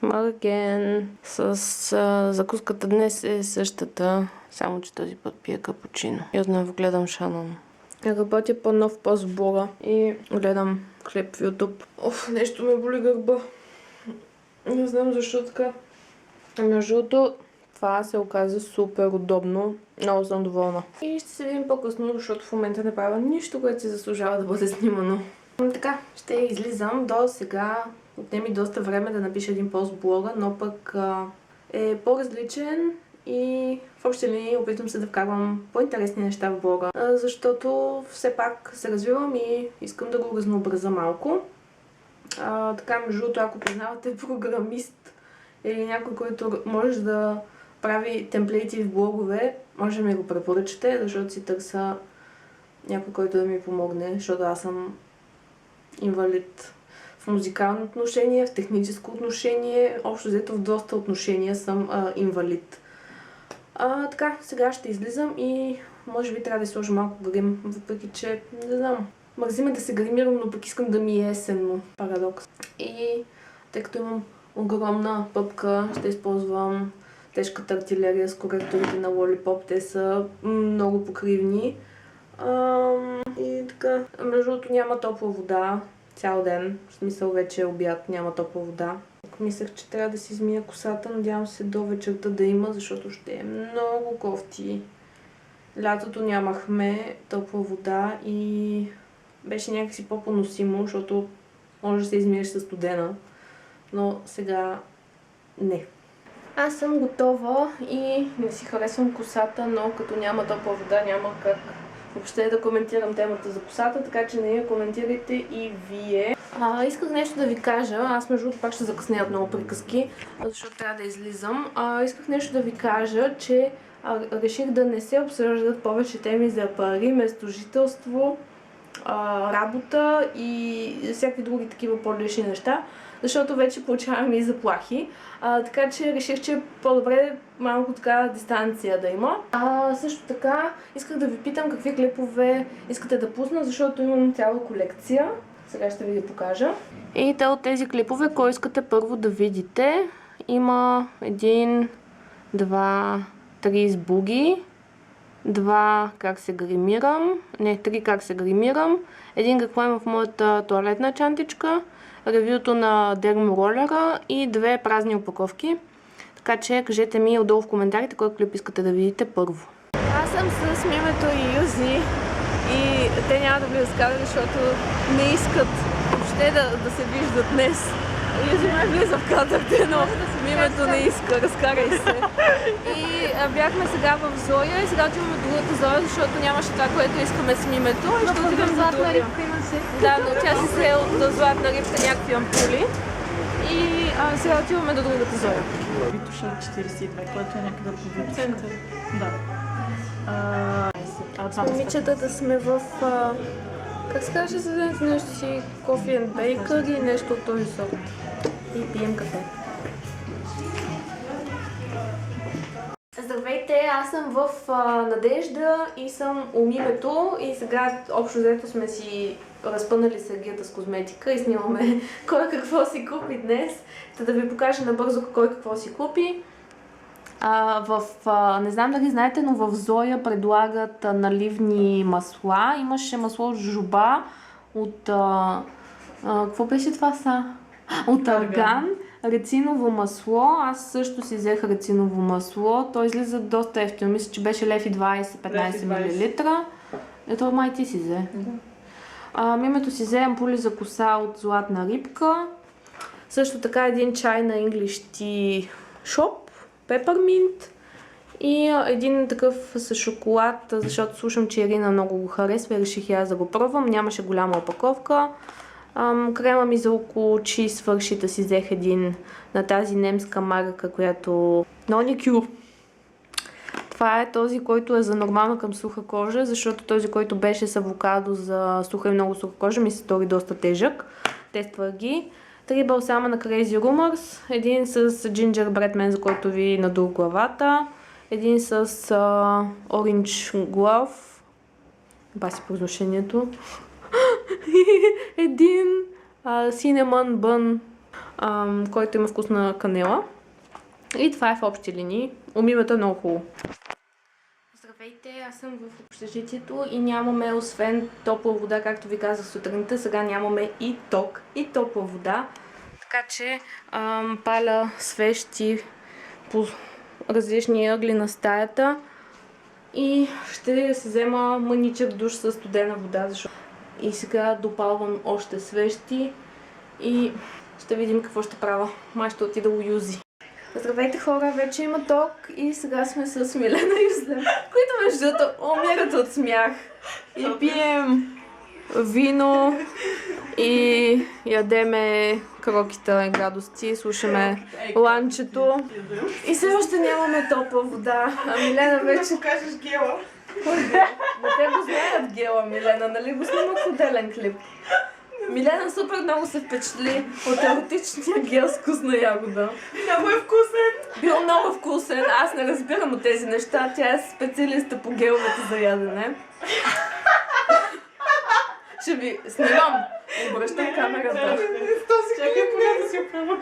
Мърген с закуската днес е същата, само че този път пия капучино. И отново гледам Шанон. Работя по нов пост в блога и гледам клип в YouTube. Нещо ме боли гърба. Не знам защо така. Между другото, това се оказа супер удобно. Много съм доволна. И ще се видим по-късно, защото в момента не правя нищо, което се заслужава да бъде снимано. Така, ще излизам. До сега отнеми доста време да напиша един пост в блога, но пък е по-различен и в общи линии опитвам се да вкарвам по-интересни неща в блога, защото все пак се развивам и искам да го разнообразя малко. Така, между другото, ако познавате програмист или някой, който може да прави темплейти в блогове, може да ми го препоръчате, защото си търся някой, който да ми помогне, защото аз съм инвалид в музикално отношение, в техническо отношение, общо взето в доста отношения съм инвалид. Така, сега ще излизам и може би трябва да сложа малко грим, въпреки че, не знам, мързиме да се гримирам, но пък искам да ми е есенно. Парадокс. И тъй като имам огромна пъпка, ще използвам тежката артилерия с коректорите на Lollipop. Те са много покривни. И така, между другото няма топла вода цял ден, в смисъл вече е обяд, няма топла вода. Мислех, че трябва да си измия косата, надявам се до вечерта да има, защото ще е много кофти. Лятото нямахме топла вода и беше някакси по-поносимо, защото може да се измиеш със студена, но сега не. Аз съм готова и не си харесвам косата, но като няма топла вода няма как въобще да коментирам темата за косата, така че не я коментирайте и вие. Исках нещо да ви кажа, аз между другото пак ще закъснея от много приказки, защото трябва да излизам. Исках нещо да ви кажа, че реших да не се обсъждат повече теми за пари, местожителство, работа и всякакви други такива по-лични неща, защото вече получавам и заплахи. Така че реших, че по-добре малко така дистанция да има. Също така исках да ви питам какви клипове искате да пусна, защото имам цяла колекция. Сега ще ви ги покажа. И те от тези клипове, кой искате първо да видите? Има 1, 2, 3 с буги, 2 как се гримирам, 3 как се гримирам, 1 какво има в моята тоалетна чантичка, ревюто на дерморолера и 2 празни опаковки. Така че кажете ми отдолу в коментарите кой клип искате да видите първо. Аз съм с Мимето и Юзи и те няма да влизат в кадър, защото не искат въобще да се виждат днес. Юзи май влиза в кадър, но Мимето не иска, разкарай се. И бяхме сега в Зоя и сега отиваме в другата Зоя, защото нямаше това, което искаме с Мимето. И ще отидем за Златна рибка има се. Да, но тя си се от Златна рибка някакви ампули. И сега отиваме до другата Зоя. Витуша 42, което е някъде по център. Да. С момичетата сме в... как се казваше за ден? Нещо си Coffee and Baker и нещо от този сорт. И пием кафе. Здравейте, аз съм в Надежда и съм у Мимето и сега общо взето сме си разпънали сергията с козметика и снимаме кой какво си купи днес. Да ви покажа набързо кой какво си купи. Не знам дали знаете, но в Зоя предлагат наливни масла. Имаше масло от жуба, от... какво беше това са? От арган, рециново масло. Аз също си взех рециново масло. То излиза доста ефтино. Мисля, че беше 1,20-15 мл. Ето май ти си взе. Мимето си взе ампули за коса от Златна рибка. Също така един чай на English Tea Shop, Peppermint. И един такъв с шоколад, защото слушам, че Ирина много го харесва и реших и аз да го пробвам. Нямаше голяма опаковка. Крема ми за около очи свърши, да си взех един на тази немска марка, която... Ноникю. Това е този, който е за нормална към суха кожа, защото този, който беше с авокадо за суха и много суха кожа, ми се стори доста тежък. Тествах ги. 3 балсама на Crazy Rumors, един с Gingerbread Man, за който ви надул главата, един с Orange Glove, баси произношението, един Cinnamon Bun който има вкус на канела. И това е в общи линии. Умиването е много хубаво. Здравейте, аз съм в общежитието и нямаме освен топла вода, както ви казах сутринта, сега нямаме и ток, и топла вода. Така че паля свещи по различни ъгли на стаята и ще се взема мъничък душ с студена вода, защото и сега допалвам още свещи и ще видим какво ще правя. Май ще отида у Юзи. Здравейте хора, вече има ток и сега сме с Милена и Юзлем, които между другото умират от смях. И пием вино и ядеме кроките и гадости, слушаме ланчето и все още нямаме топла вода. А Милена вече... Покажеш гела. Да те го знаят гела, Милена, нали го снимах в отделен клип. Милена супер много се впечатли от еротичния гел с вкусна ягода. Много е вкусен. Бил много вкусен, аз не разбирам от тези неща, тя е специалиста по геловете за ядене. Ще ви снимам, обръщам камерата. Чакай поне да си оправя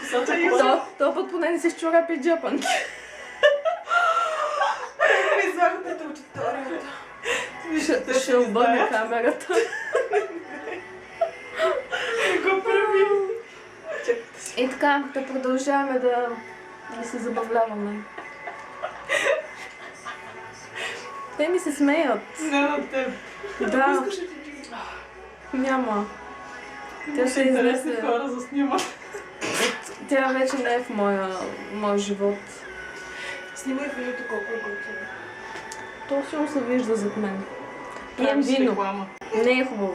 косата. То път поне не си чорапи джапанки. Ме излага пред аудиторията. Ще обърне камерата. Не го прави. И така, да продължаваме да се забавляваме. Те ми се смеят. Не на теб. Да. Искаш ли ти? Няма. Тя ще Интересни излезе. хора заснимат. Тя вече не е в моя живот. Снимай видеото колко е готово. То силно се вижда зад мен. Пием Правиш вино. реклама. Не е хубаво.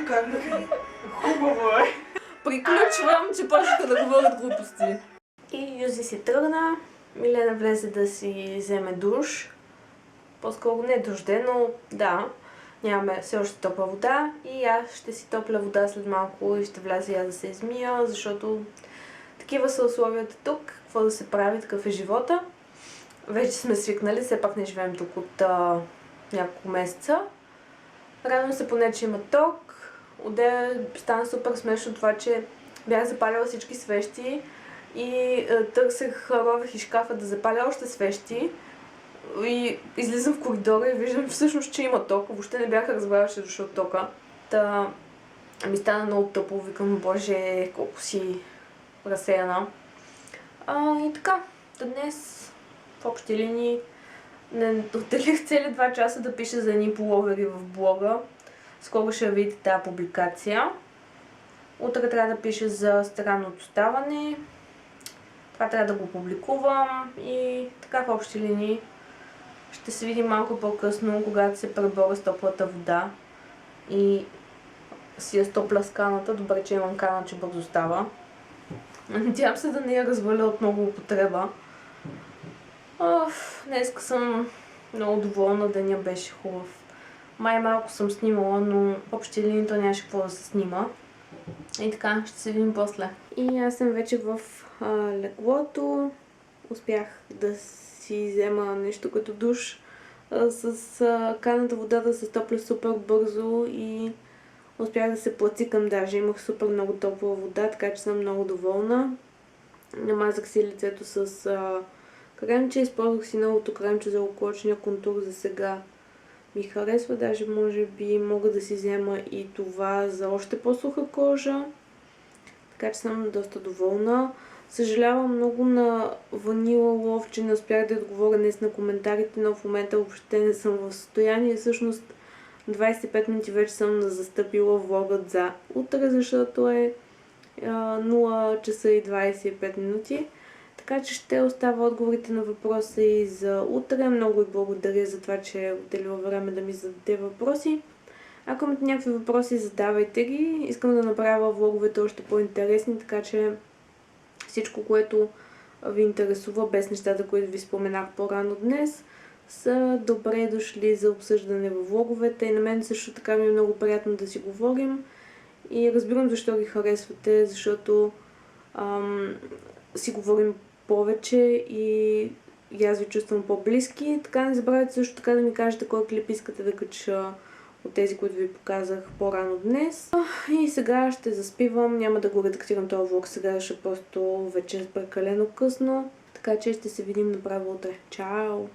Как да е? Хубаво е. Приключвам, че почнаха да говорят глупости. И Юзи си тръгна. Милена влезе да си вземе душ. По-скоро не дождено, да. Нямаме все още топла вода и аз ще си топля вода след малко и ще вляза я да се измия, защото такива са условията тук, какво да се прави, такъв е живота. Вече сме свикнали, все пак не живеем тук от няколко месеца. Радвам се поне, че има ток. Одеве стана супер смешно това, че бях запалила всички свещи и търсех, ровех и шкафа да запаля още свещи. И излизам в коридора и виждам всъщност, че има ток. Въобще не бях разбрала, че е дошъл тока. Та ми стана много тъпо. Викам, боже, колко си разсеяна. И така, днес в общи линии не отделих цели 2 часа да пиша за едни половери в блога. Скоро ще видите тази публикация. Утре трябва да пиша за странното ставане. Това трябва да го публикувам и така в общи линии. Ще се видим малко по-късно, когато се преборя с топлата вода и си я стопля с каната. Добре, че имам кана, че бързо става. Надявам се да не я разваля от много употреба. Днеска съм много доволна, деня беше хубав. Май малко съм снимала, но в общи линии то нямаше какво да се снима. И така, ще се видим после. И аз съм вече в леглото. Успях да си взема нещо като душ с каната вода да се стопля супер бързо и успях да се плацикам даже. Имах супер много топла вода, така че съм много доволна. Намазах си лицето с кремче, използвах си новото кремче за околочния контур за сега. Ми харесва, даже може би мога да си взема и това за още по-суха кожа. Така че съм доста доволна. Съжалявам много на Ванила Лов, че не успях да отговоря днес на коментарите, но в момента въобще не съм в състояние. Всъщност 25 минути вече съм застъпила влогът за утре, защото е 0 часа и 25 минути. Така че ще оставя отговорите на въпроса и за утре. Много ви благодаря за това, че е отделила време да ми зададе въпроси. Ако имате някакви въпроси, задавайте ги. Искам да направя влоговете още по-интересни, така че всичко, което ви интересува, без нещата, които ви споменах по-рано днес, са добре дошли за обсъждане във влоговете. И на мен също така ми е много приятно да си говорим. И разбирам защо ги харесвате, защото си говорим повече и аз ви чувствам по-близки. Така не забравяйте също така да ми кажете кой клип искате да кача от тези, които ви показах по-рано днес. И сега ще заспивам, няма да го редактирам този влог сега, защото просто вече е прекалено късно. Така че ще се видим направо утре. Чао!